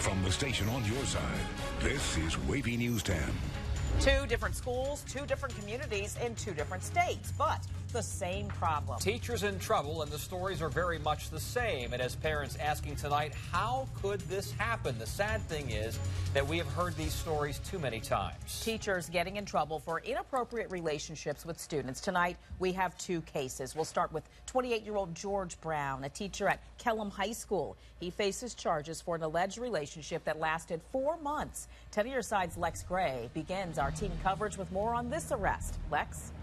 From the station on your side, this is WAVY News 10. Two different schools, two different communities in two different states, but the same problem. Teachers in trouble, and the stories are very much the same. And as parents asking tonight, how could this happen? The sad thing is that we have heard these stories too many times. Teachers getting in trouble for inappropriate relationships with students. Tonight, we have two cases. We'll start with 28-year-old George Brown, a teacher at Kellam High School. He faces charges for an alleged relationship that lasted 4 months. 10 on your side's Lex Gray begins our team coverage with more on this arrest. Lex?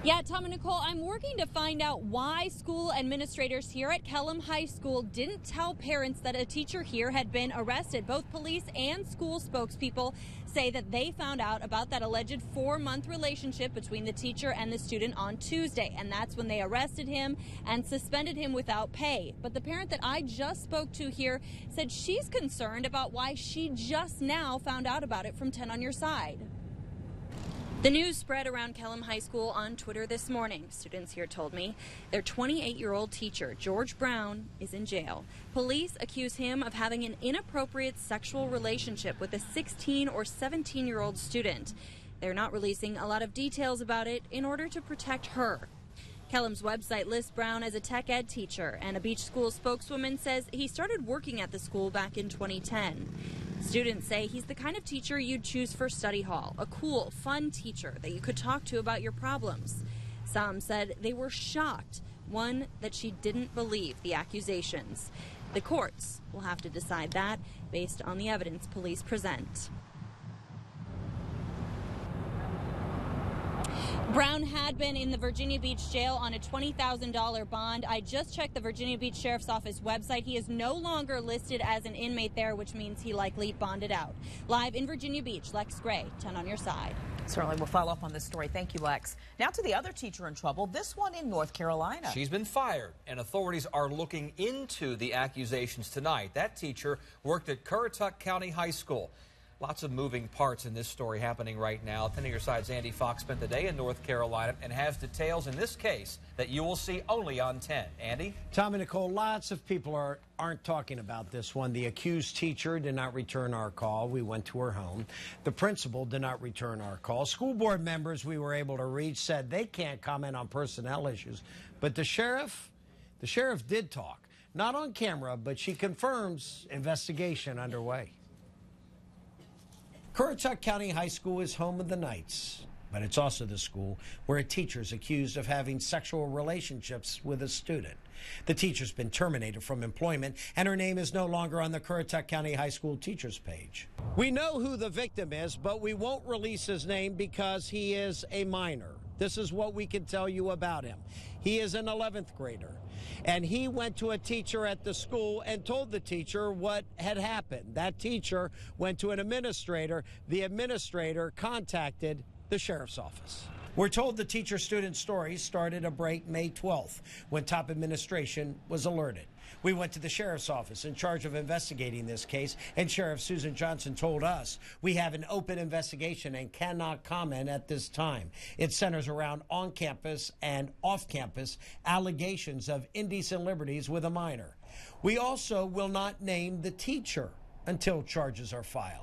Yeah, Tom and Nicole, I'm working to find out why school administrators here at Kellam High School didn't tell parents that a teacher here had been arrested. Both police and school spokespeople say that they found out about that alleged 4-month relationship between the teacher and the student on Tuesday, and that's when they arrested him and suspended him without pay. But the parent that I just spoke to here said she's concerned about why she just now found out about it from 10 on your side. The news spread around Kellam High School on Twitter this morning. Students here told me their 28-year-old teacher, George Brown, is in jail. Police accuse him of having an inappropriate sexual relationship with a 16 or 17-year-old student. They're not releasing a lot of details about it in order to protect her. Kellam's website lists Brown as a tech ed teacher, and a Beach School spokeswoman says he started working at the school back in 2010. Students say he's the kind of teacher you'd choose for study hall, a cool, fun teacher that you could talk to about your problems. Some said they were shocked, one that she didn't believe the accusations. The courts will have to decide that based on the evidence police present. Brown had been in the Virginia Beach jail on a $20,000 bond. I just checked the Virginia Beach Sheriff's Office website. He is no longer listed as an inmate there, which means he likely bonded out. Live in Virginia Beach, Lex Gray, 10 on your side. Certainly, we'll follow up on this story. Thank you, Lex. Now to the other teacher in trouble, this one in North Carolina. She's been fired, and authorities are looking into the accusations tonight. That teacher worked at Currituck County High School. Lots of moving parts in this story happening right now. 10 on your side's Andy Fox spent the day in North Carolina and has details in this case that you will see only on 10. Andy? Tom and Nicole, lots of people aren't talking about this one. The accused teacher did not return our call. We went to her home. The principal did not return our call. School board members we were able to reach said they can't comment on personnel issues. But the sheriff did talk. Not on camera, but she confirms investigation underway. Currituck County High School is home of the Knights, but it's also the school where a teacher is accused of having sexual relationships with a student. The teacher's been terminated from employment, and her name is no longer on the Currituck County High School teachers page. We know who the victim is, but we won't release his name because he is a minor. This is what we can tell you about him. He is an 11th grader, and he went to a teacher at the school and told the teacher what had happened. That teacher went to an administrator. The administrator contacted the sheriff's office. We're told the teacher-student story started a break May 12th when top administration was alerted. We went to the sheriff's office in charge of investigating this case, and Sheriff Susan Johnson told us we have an open investigation and cannot comment at this time. It centers around on-campus and off-campus allegations of indecent liberties with a minor. We also will not name the teacher until charges are filed.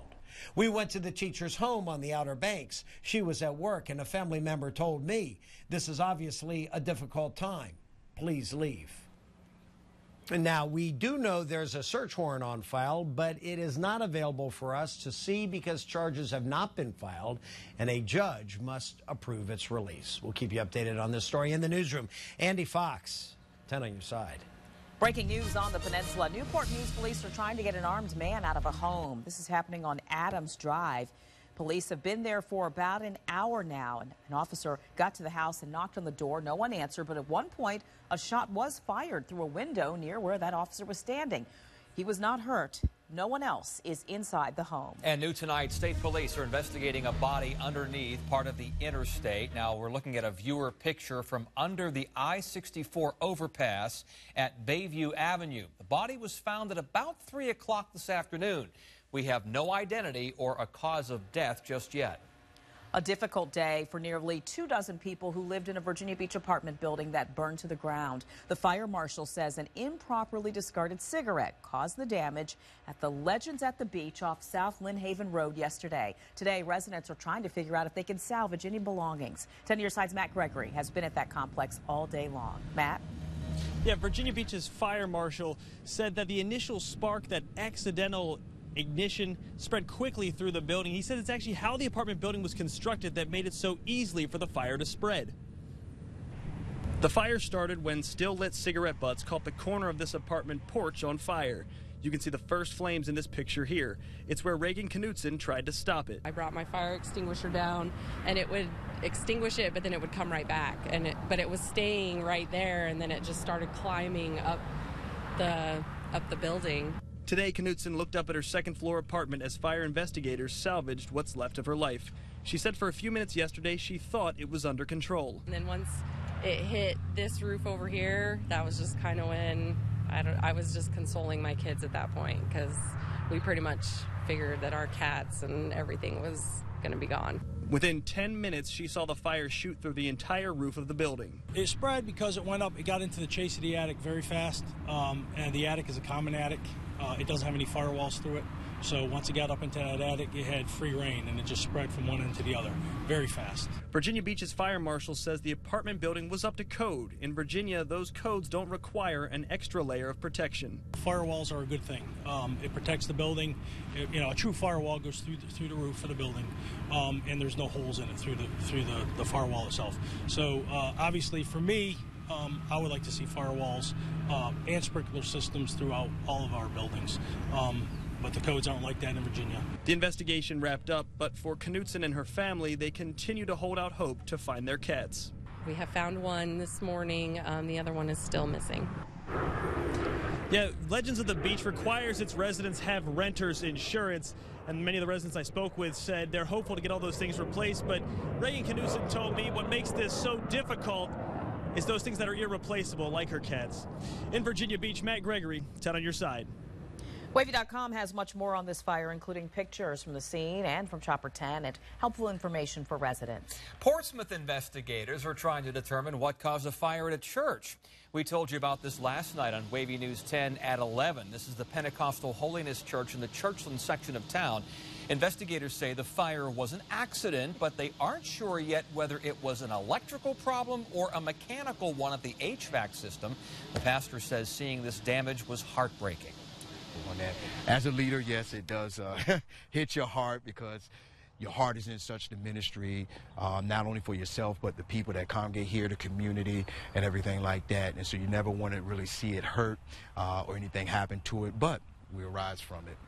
We went to the teacher's home on the Outer Banks. She was at work, and a family member told me, "This is obviously a difficult time. Please leave." And now, we do know there's a search warrant on file, but it is not available for us to see because charges have not been filed, and a judge must approve its release. We'll keep you updated on this story in the newsroom. Andy Fox, 10 on your side. Breaking news on the peninsula. Newport News police are trying to get an armed man out of a home. This is happening on Adams Drive. Police have been there for about an hour now. And an officer got to the house and knocked on the door. No one answered, but at one point, a shot was fired through a window near where that officer was standing. He was not hurt. No one else is inside the home. And new tonight, state police are investigating a body underneath part of the interstate. Now we're looking at a viewer picture from under the I-64 overpass at Bayview Avenue. The body was found at about 3 o'clock this afternoon. We have no identity or a cause of death just yet. A difficult day for nearly 24 people who lived in a Virginia Beach apartment building that burned to the ground. The fire marshal says an improperly discarded cigarette caused the damage at the Legends at the Beach off South Lynn Haven Road yesterday. Today, residents are trying to figure out if they can salvage any belongings. 10 News Side's Matt Gregory has been at that complex all day long. Matt? Yeah, Virginia Beach's fire marshal said that the initial spark, that accidental ignition, spread quickly through the building. He said it's actually how the apartment building was constructed that made it so easily for the fire to spread. The fire started when still lit cigarette butts caught the corner of this apartment porch on fire. You can see the first flames in this picture here. It's where Reagan Knutson tried to stop it. I brought my fire extinguisher down and it would extinguish it, but then it would come right back. But it was staying right there, and then it just started climbing up the building. Today, Knutson looked up at her second-floor apartment as fire investigators salvaged what's left of her life. She said for a few minutes yesterday she thought it was under control. And then once it hit this roof over here, that was just kind of when I was just consoling my kids at that point, because we pretty much figured that our cats and everything was going to be gone. Within 10 minutes, she saw the fire shoot through the entire roof of the building. It spread because it went up. It got into the chase of the attic very fast, and the attic is a common attic. It doesn't have any firewalls through it. So once it got up into that attic, it had free reign, and it just spread from one end to the other very fast. Virginia Beach's fire marshal says the apartment building was up to code. In Virginia, those codes don't require an extra layer of protection. Firewalls are a good thing. It protects the building. A true firewall goes through the roof of the building, and there's no holes in it through the firewall itself. So obviously, for me, I would like to see firewalls and sprinkler systems throughout all of our buildings. But the codes aren't like that in Virginia. The investigation wrapped up, but for Knutson and her family, they continue to hold out hope to find their cats. We have found one this morning. The other one is still missing. Yeah, Legends of the Beach requires its residents have renter's insurance, and many of the residents I spoke with said they're hopeful to get all those things replaced, but Reagan Knutson told me what makes this so difficult is those things that are irreplaceable, like her cats. In Virginia Beach, Matt Gregory, 10 on your side. WAVY.com has much more on this fire, including pictures from the scene and from Chopper 10 and helpful information for residents. Portsmouth investigators are trying to determine what caused a fire at a church. We told you about this last night on WAVY News 10 at 11. This is the Pentecostal Holiness Church in the Churchland section of town. Investigators say the fire was an accident, but they aren't sure yet whether it was an electrical problem or a mechanical one at the HVAC system. The pastor says seeing this damage was heartbreaking. On that. As a leader, yes, it does hit your heart, because your heart is in such the ministry, not only for yourself, but the people that congregate here, the community, and everything like that. And so you never want to really see it hurt or anything happen to it, but we arise from it.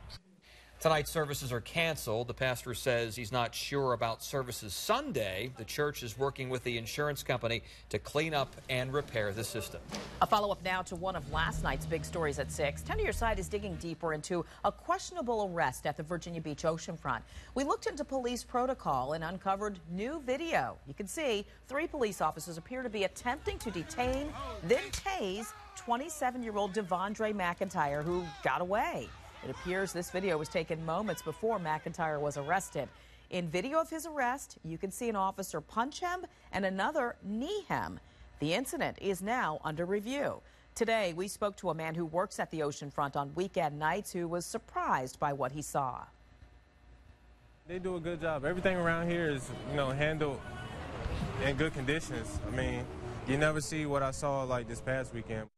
Tonight's services are canceled. The pastor says he's not sure about services Sunday. The church is working with the insurance company to clean up and repair the system. A follow-up now to one of last night's big stories at 6. 10 to your side is digging deeper into a questionable arrest at the Virginia Beach oceanfront. We looked into police protocol and uncovered new video. You can see 3 police officers appear to be attempting to detain, then tase 27-year-old Devondre McIntyre, who got away. It appears this video was taken moments before McIntyre was arrested. In video of his arrest, you can see an officer punch him and another knee him. The incident is now under review. Today, we spoke to a man who works at the oceanfront on weekend nights who was surprised by what he saw. They do a good job. Everything around here is, handled in good conditions. I mean, you never see what I saw like this past weekend.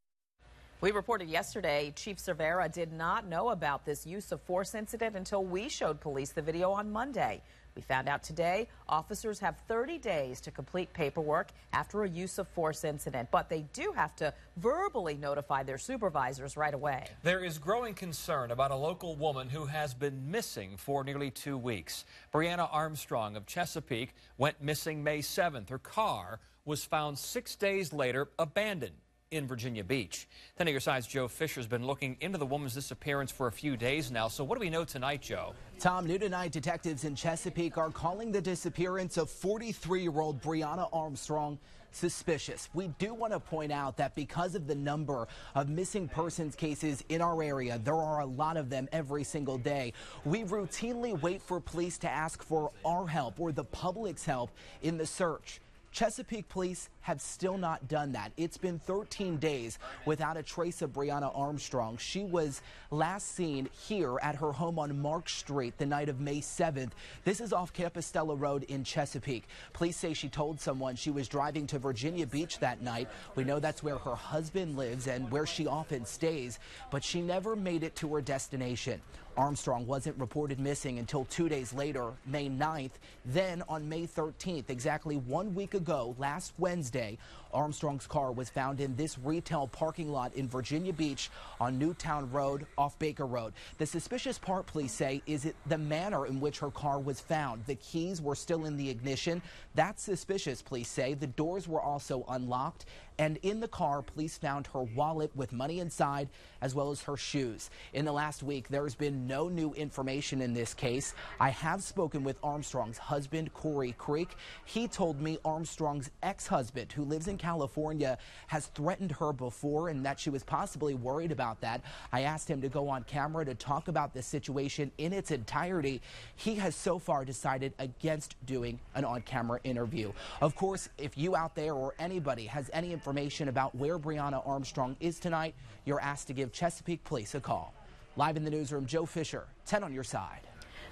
We reported yesterday Chief Cervera did not know about this use of force incident until we showed police the video on Monday. We found out today officers have 30 days to complete paperwork after a use of force incident, but they do have to verbally notify their supervisors right away. There is growing concern about a local woman who has been missing for nearly 2 weeks. Brianna Armstrong of Chesapeake went missing May 7th. Her car was found 6 days later abandoned. in Virginia Beach. 10 on your side's Joe Fisher's been looking into the woman's disappearance for a few days now. So what do we know tonight, Joe? Tom, new tonight, detectives in Chesapeake are calling the disappearance of 43-year-old Brianna Armstrong suspicious. We do want to point out that because of the number of missing persons cases in our area, there are a lot of them every single day. We routinely wait for police to ask for our help or the public's help in the search. Chesapeake police have still not done that. It's been 13 days without a trace of Brianna Armstrong. She was last seen here at her home on Mark Street the night of May 7th. This is off Campostella Road in Chesapeake. Police say she told someone she was driving to Virginia Beach that night. We know that's where her husband lives and where she often stays, but she never made it to her destination. Armstrong wasn't reported missing until 2 days later, May 9th. Then on May 13th, exactly 1 week ago, last Wednesday, Armstrong's car was found in this retail parking lot in Virginia Beach on Newtown Road off Baker Road. The suspicious part, police say, is the manner in which her car was found. The keys were still in the ignition. That's suspicious, police say. The doors were also unlocked. And in the car, police found her wallet with money inside, as well as her shoes. In the last week, there's been no new information in this case. I have spoken with Armstrong's husband, Corey Creek. He told me Armstrong's ex-husband, who lives in California, has threatened her before and that she was possibly worried about that. I asked him to go on camera to talk about the situation in its entirety. He has so far decided against doing an on-camera interview. Of course, if you out there or anybody has any information about where Brianna Armstrong is tonight, you're asked to give Chesapeake Police a call. Live in the newsroom, Joe Fisher, 10 on your side.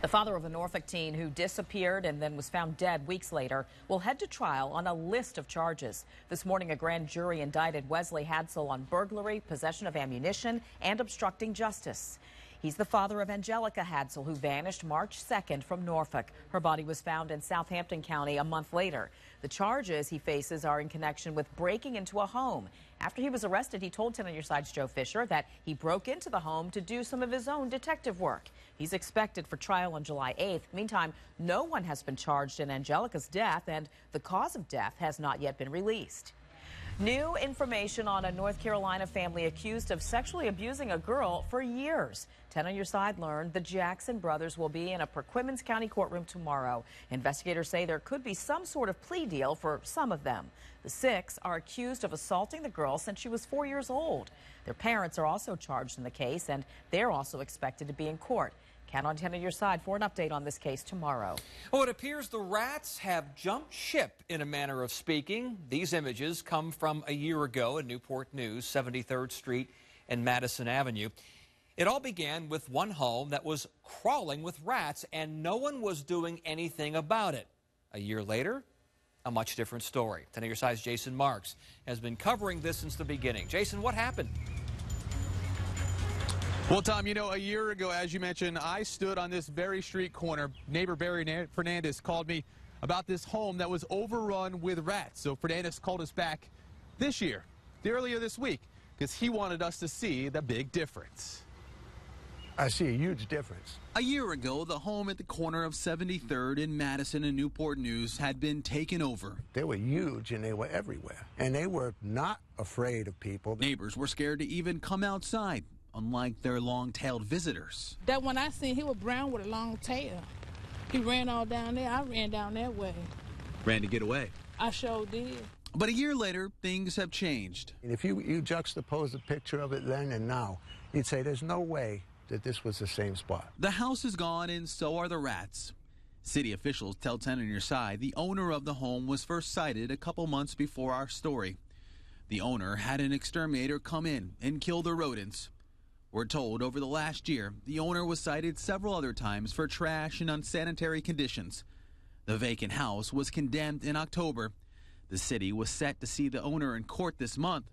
The father of a Norfolk teen who disappeared and then was found dead weeks later will head to trial on a list of charges. This morning, a grand jury indicted Wesley Hadsell on burglary, possession of ammunition, and obstructing justice. He's the father of Angelica Hadsell, who vanished March 2nd from Norfolk. Her body was found in Southampton County a month later. The charges he faces are in connection with breaking into a home. After he was arrested, he told 10 on your side's Joe Fisher that he broke into the home to do some of his own detective work. He's expected for trial on July 8th. Meantime, no one has been charged in Angelica's death, and the cause of death has not yet been released. New information on a North Carolina family accused of sexually abusing a girl for years. 10 on your side learned the Jackson brothers will be in a Perquimans County courtroom tomorrow. Investigators say there could be some sort of plea deal for some of them. The six are accused of assaulting the girl since she was 4 years old. Their parents are also charged in the case, and they're also expected to be in court. Count on 10 on your side for an update on this case tomorrow. Well, it appears the rats have jumped ship, in a manner of speaking. These images come from a year ago in Newport News, 73rd Street and Madison Avenue. It all began with one home that was crawling with rats, and no one was doing anything about it. A year later, a much different story. 10 on your side's Jason Marks has been covering this since the beginning. Jason, what happened? Well, Tom, you know, a year ago, as you mentioned, I stood on this very street corner. Neighbor Barry Fernandez called me about this home that was overrun with rats. So Fernandez called us back this year, earlier this week, because he wanted us to see the big difference. I see a huge difference. A year ago, the home at the corner of 73rd in Madison and Newport News had been taken over. They were huge and they were everywhere. And they were not afraid of people. Neighbors were scared to even come outside, unlike their long-tailed visitors. That one I seen, he was brown with a long tail. He ran all down there. I ran down that way. Ran to get away. I sure did. But a year later, things have changed. And if you juxtapose a picture of it then and now, you'd say there's no way that this was the same spot. The house is gone and so are the rats. City officials tell 10 on your side the owner of the home was first sighted a couple months before our story. The owner had an exterminator come in and kill the rodents. We're told over the last year, the owner was cited several other times for trash and unsanitary conditions. The vacant house was condemned in October. The city was set to see the owner in court this month,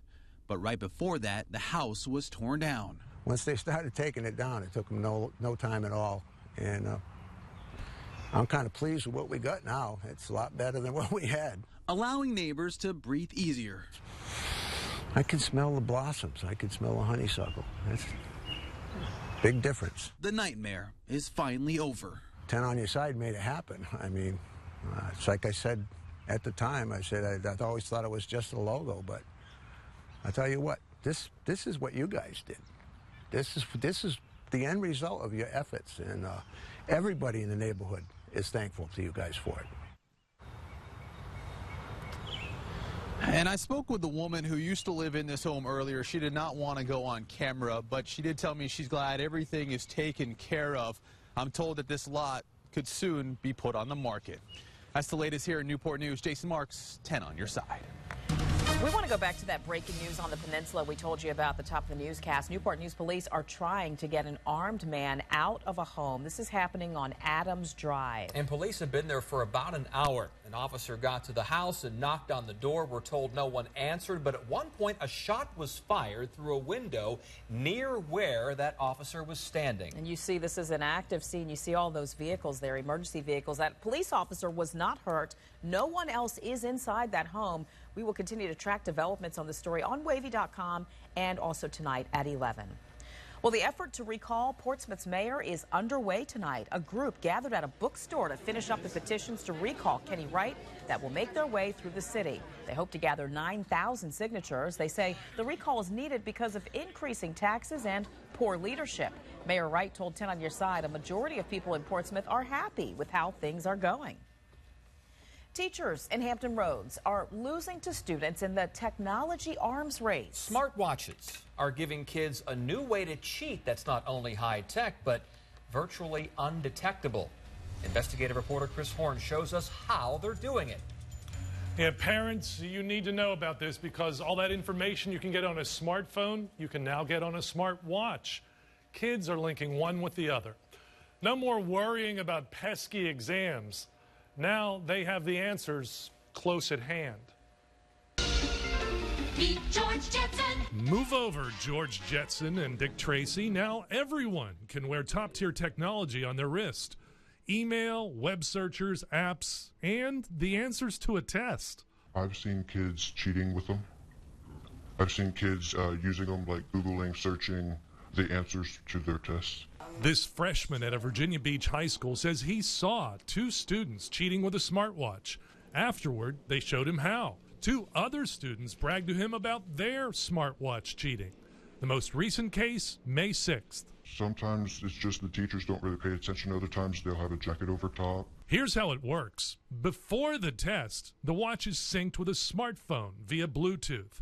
but right before that, the house was torn down. Once they started taking it down, it took them no time at all. And I'm kind of pleased with what we got now. It's a lot better than what we had. Allowing neighbors to breathe easier. I can smell the blossoms. I can smell the honeysuckle. That's a big difference. The nightmare is finally over. 10 on your side made it happen. I mean, it's like I said at the time. I said I always thought it was just a logo, but I tell you what, this is what you guys did. This is the end result of your efforts, and everybody in the neighborhood is thankful to you guys for it. And I spoke with the woman who used to live in this home earlier. She did not want to go on camera, but she did tell me she's glad everything is taken care of. I'm told that this lot could soon be put on the market. That's the latest here in Newport News. Jason Marks, 10 on your side. We want to go back to that breaking news on the peninsula we told you about at the top of the newscast. Newport News police are trying to get an armed man out of a home. This is happening on Adams Drive. And police have been there for about an hour. An officer got to the house and knocked on the door. We're told no one answered, but at one point a shot was fired through a window near where that officer was standing. And you see this is an active scene. You see all those vehicles there, emergency vehicles. That police officer was not hurt. No one else is inside that home. We will continue to track developments on this story on WAVY.com and also tonight at 11. Well, the effort to recall Portsmouth's mayor is underway tonight. A group gathered at a bookstore to finish up the petitions to recall Kenny Wright that will make their way through the city. They hope to gather 9,000 signatures. They say the recall is needed because of increasing taxes and poor leadership. Mayor Wright told 10 on Your Side a majority of people in Portsmouth are happy with how things are going. Teachers in Hampton Roads are losing to students in the technology arms race. Smartwatches are giving kids a new way to cheat that's not only high-tech, but virtually undetectable. Investigative reporter Chris Horn shows us how they're doing it. Yeah, parents, you need to know about this because all that information you can get on a smartphone, you can now get on a smartwatch. Kids are linking one with the other. No more worrying about pesky exams. Now they have the answers close at hand. Meet George Jetson. Move over, George Jetson and Dick Tracy. Now everyone can wear top-tier technology on their wrist. Email, web searchers, apps, and the answers to a test. I've seen kids cheating with them. I've seen kids using them, like Googling, searching the answers to their tests. This freshman at a Virginia Beach high school says he saw 2 students cheating with a smartwatch. Afterward, they showed him how. 2 other students bragged to him about their smartwatch cheating. The most recent case, May 6th. Sometimes it's just the teachers don't really pay attention. Other times they'll have a jacket over top. Here's how it works. Before the test, the watch is synced with a smartphone via Bluetooth.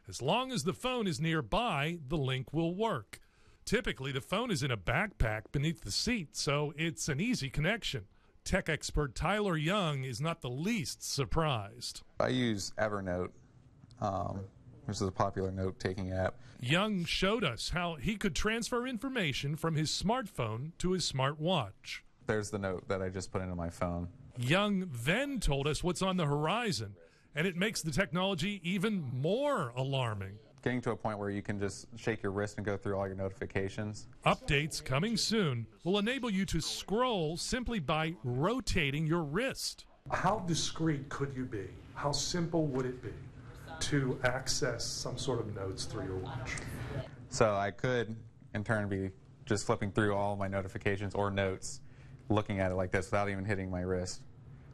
As long as the phone is nearby, the link will work. Typically, the phone is in a backpack beneath the seat, so it's an easy connection. Tech expert Tyler Young is not the least surprised. I use Evernote, which is a popular note-taking app. Young showed us how he could transfer information from his smartphone to his smartwatch. There's the note that I just put into my phone. Young then told us what's on the horizon, and it makes the technology even more alarming. Getting to a point where you can just shake your wrist and go through all your notifications. Updates coming soon will enable you to scroll simply by rotating your wrist. How discreet could you be? How simple would it be to access some sort of notes through your watch? So I could, in turn, be just flipping through all my notifications or notes, looking at it like this without even hitting my wrist,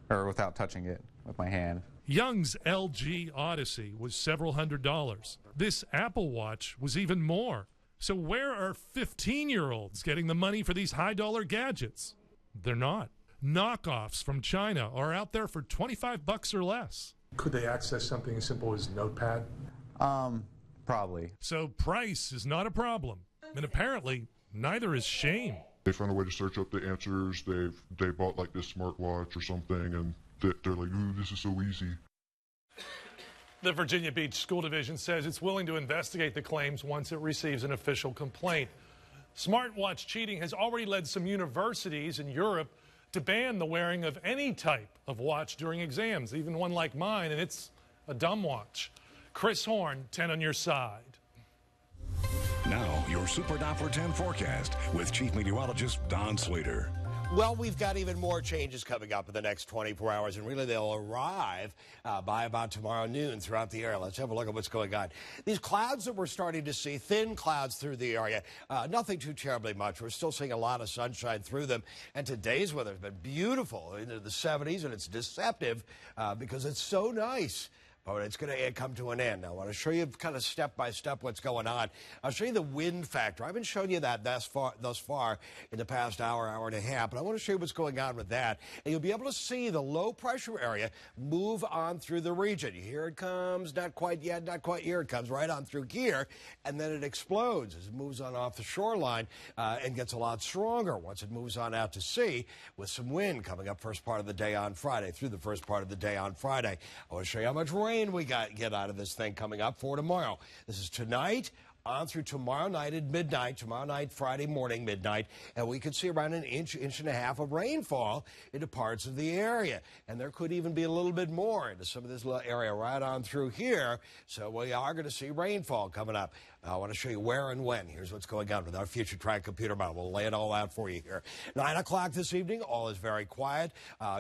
or without touching it with my hand. Young's LG Odyssey was several $100s. This Apple Watch was even more. So where are 15-year-olds getting the money for these high-dollar gadgets? They're not. Knockoffs from China are out there for $25 or less. Could they access something as simple as Notepad? Probably. So price is not a problem. And apparently, neither is shame. They found a way to search up the answers. They bought like this smartwatch or something, and they're like, ooh, this is so easy. The Virginia Beach School Division says it's willing to investigate the claims once it receives an official complaint. Smartwatch cheating has already led some universities in Europe to ban the wearing of any type of watch during exams, even one like mine, and it's a dumb watch. Chris Horn, 10 on Your Side. Now, your Super Doppler 10 forecast with Chief Meteorologist Don Slater. Well, we've got even more changes coming up in the next 24 hours, and really they'll arrive by about tomorrow noon throughout the area. Let's have a look at what's going on. These clouds that we're starting to see, thin clouds through the area, nothing too terribly much. We're still seeing a lot of sunshine through them, and today's weather has been beautiful into the 70s, and it's deceptive because it's so nice. but it's going to come to an end. Now, I want to show you kind of step by step what's going on. I'll show you the wind factor. I've been showing you that thus far in the past hour and a half, but I want to show you what's going on with that. And you'll be able to see the low pressure area move on through the region. Here it comes, not quite yet, not quite here. It comes right on through here, and then it explodes as it moves on off the shoreline and gets a lot stronger once it moves on out to sea with some wind coming up first part of the day on Friday, through the first part of the day on Friday. I want to show you how much rain we get out of this thing coming up for tomorrow. This is tonight on through tomorrow night at midnight, tomorrow night, Friday morning, midnight, and we could see around an inch and a half of rainfall into parts of the area. And there could even be a little bit more into some of this little area right on through here. So we are going to see rainfall coming up. I want to show you where and when. Here's what's going on with our future track computer model. We'll lay it all out for you here. 9 o'clock this evening, all is very quiet.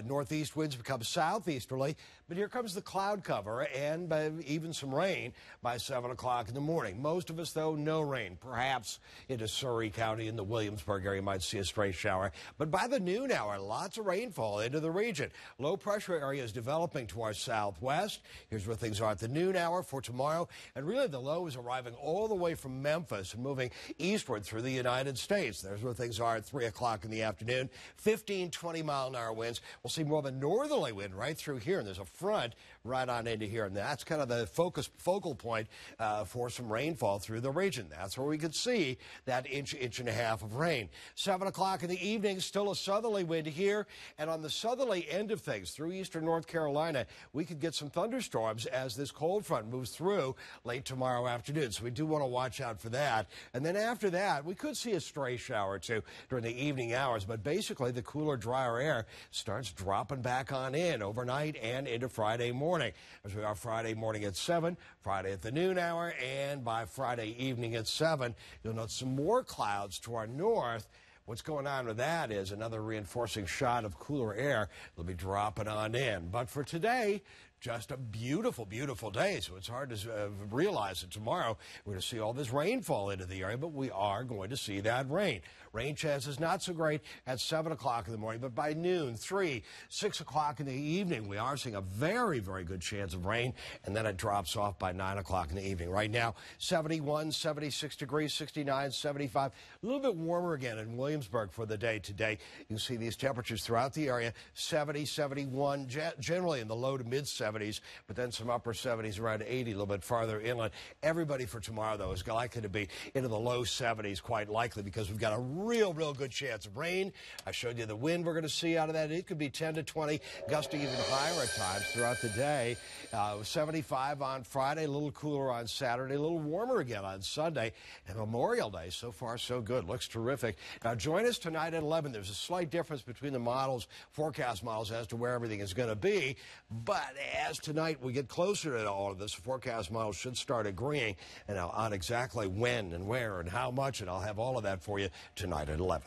Northeast winds become southeasterly, but here comes the cloud cover and even some rain by 7 o'clock in the morning. Most of us, though, no rain. Perhaps into Surrey County in the Williamsburg area might see a stray shower. But by the noon hour, lots of rainfall into the region. Low pressure area is developing to our southwest. Here's where things are at the noon hour for tomorrow. And really, the low is arriving all the way from Memphis and moving eastward through the United States. There's where things are at 3 o'clock in the afternoon. 15, 20-mile-an-hour winds. We'll see more of a northerly wind right through here, and there's a front right on into here, and that's kind of the focal point for some rainfall through the region. That's where we could see that inch and a half of rain. 7 o'clock in the evening, still a southerly wind here, and on the southerly end of things through eastern North Carolina, we could get some thunderstorms as this cold front moves through late tomorrow afternoon. So we do want to watch out for that. And then after that, we could see a stray shower or two during the evening hours, but basically the cooler, drier air starts dropping back on in overnight and into Friday morning. As we are Friday morning at 7, Friday at the noon hour, and by Friday evening at 7, you'll note some more clouds to our north. What's going on with that is another reinforcing shot of cooler air. It'll be dropping on in. But for today, just a beautiful, beautiful day. So it's hard to realize that tomorrow we're going to see all this rainfall into the area, but we are going to see that rain. Rain chances not so great at 7 o'clock in the morning, but by noon, 3, 6 o'clock in the evening, we are seeing a very, very good chance of rain, and then it drops off by 9 o'clock in the evening. Right now, 71, 76 degrees, 69, 75. A little bit warmer again in Williamsburg for the day today. You can see these temperatures throughout the area, 70, 71, generally in the low to mid 70s, but then some upper 70s around 80 a little bit farther inland. Everybody for tomorrow, though, is likely to be into the low 70s, quite likely, because we've got a real good chance of rain. I showed you the wind we're going to see out of that. It could be 10 to 20, gusting even higher at times throughout the day. 75 on Friday, a little cooler on Saturday, a little warmer again on Sunday, and Memorial Day. So far, so good. Looks terrific. Now, join us tonight at 11. There's a slight difference between the models, forecast models, as to where everything is going to be. But as tonight we get closer to all of this, the forecast models should start agreeing on exactly when and where and how much, and I'll have all of that for you tonight at 11.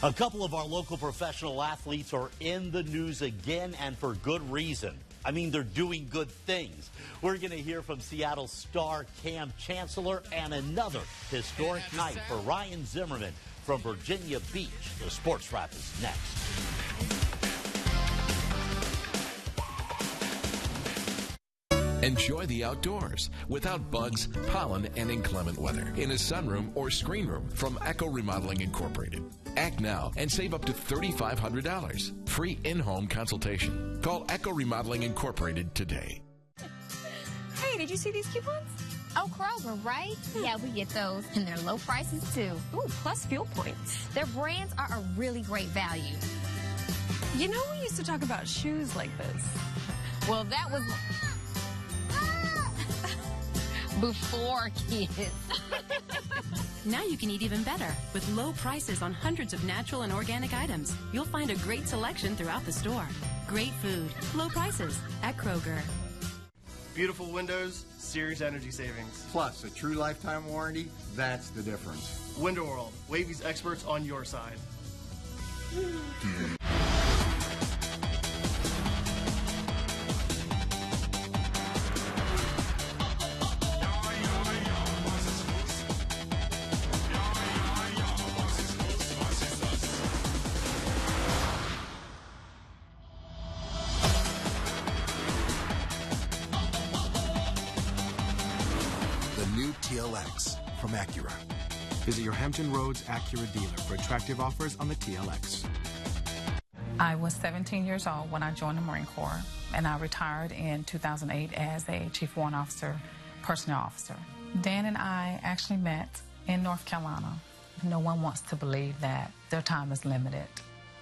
A couple of our local professional athletes are in the news again, and for good reason. I mean, they're doing good things. We're going to hear from Seattle star Cam Chancellor, and another historic night for Ryan Zimmerman from Virginia Beach. The Sports Wrap is next. Enjoy the outdoors without bugs, pollen, and inclement weather in a sunroom or screen room from Echo Remodeling Incorporated. Act now and save up to $3,500. Free in-home consultation. Call Echo Remodeling Incorporated today. Hey, did you see these coupons? Oh, Kroger, right? Yeah, we get those. And they're low prices, too. Ooh, plus fuel points. Their brands are a really great value. You know, we used to talk about shoes like this. Well, that was before kids. Now you can eat even better with low prices on hundreds of natural and organic items. You'll find a great selection throughout the store. Great food, low prices at Kroger. Beautiful windows, serious energy savings. Plus a true lifetime warranty, that's the difference. Window World, WAVY's experts on your side. TLX from Acura. Visit your Hampton Roads Acura dealer for attractive offers on the TLX. I was 17 years old when I joined the Marine Corps, and I retired in 2008 as a Chief Warrant Officer, Personnel Officer. Dan and I actually met in North Carolina. No one wants to believe that their time is limited.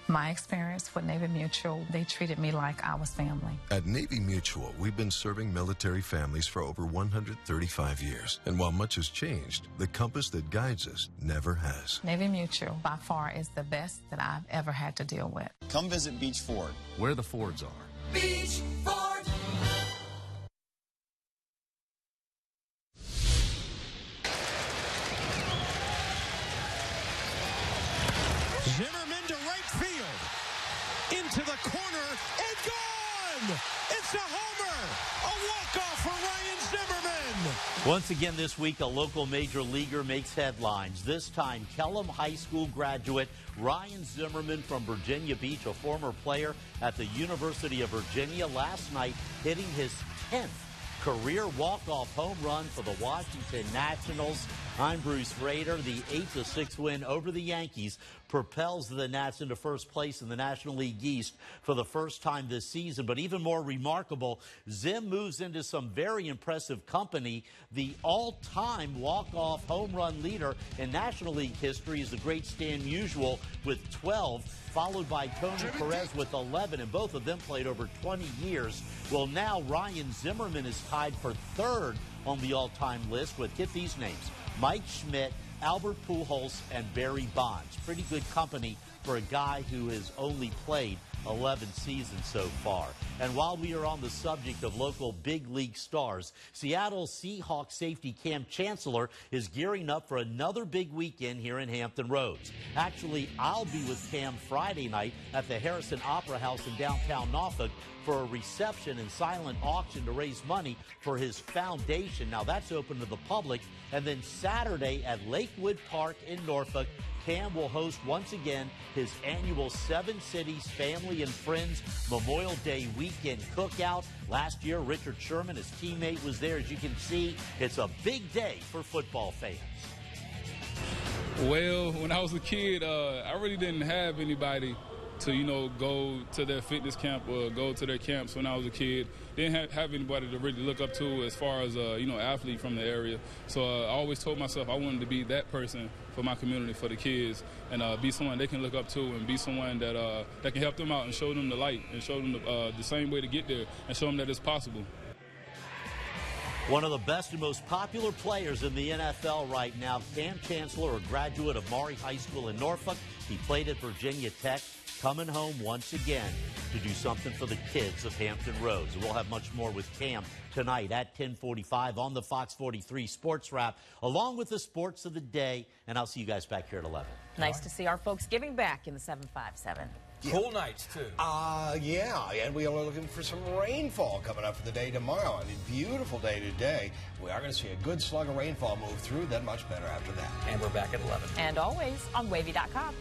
My experience with Navy Mutual, they treated me like I was family. At Navy Mutual, we've been serving military families for over 135 years. And while much has changed, the compass that guides us never has. Navy Mutual, by far, is the best that I've ever had to deal with. Come visit Beach Ford, where the Fords are. Beach Ford. Zimmerman to right field. Into the corner and gone! It's a homer! A walk-off for Ryan Zimmerman! Once again this week, a local major leaguer makes headlines. This time, Kellum High School graduate Ryan Zimmerman from Virginia Beach, a former player at the University of Virginia, last night hitting his 10th career walk-off home run for the Washington Nationals. I'm Bruce Rader. The 8-6 win over the Yankees propels the Nats into first place in the National League East for the first time this season. But even more remarkable, Zim moves into some very impressive company. The all-time walk-off home run leader in National League history is the great Stan Musial with 12, followed by Tony Perez with 11, and both of them played over 20 years. Well, now Ryan Zimmerman is tied for third on the all-time list with, get these names, Mike Schmidt, Albert Pujols, and Barry Bonds. Pretty good company for a guy who has only played 11 seasons so far. And while we are on the subject of local big league stars, Seattle Seahawks safety Cam Chancellor is gearing up for another big weekend here in Hampton Roads. Actually, I'll be with Cam Friday night at the Harrison Opera House in downtown Norfolk for a reception and silent auction to raise money for his foundation. Now, that's open to the public. And then Saturday at Lakewood Park in Norfolk, Cam will host once again his annual Seven Cities Family and Friends Memorial Day Weekend Cookout. Last year, Richard Sherman, his teammate, was there. As you can see, it's a big day for football fans. Well, when I was a kid, I really didn't have anybody to, go to their fitness camp or go to their camps when I was a kid. Didn't have anybody to really look up to as far as, athlete from the area. So I always told myself I wanted to be that person for my community, for the kids, and be someone they can look up to and be someone that can help them out and show them the light and show them the same way to get there and show them that it's possible. One of the best and most popular players in the NFL right now, Cam Chancellor, a graduate of Maury High School in Norfolk. He played at Virginia Tech, coming home once again to do something for the kids of Hampton Roads. And we'll have much more with Cam tonight at 10:45 on the Fox 43 Sports Wrap, along with the sports of the day. And I'll see you guys back here at 11. Nice to see our folks giving back in the 757. Cool nights, too. Yeah, and we are looking for some rainfall coming up for the day tomorrow. I mean, beautiful day today. We are going to see a good slug of rainfall move through, then much better after that. And we're back at 11. And always on WAVY.com.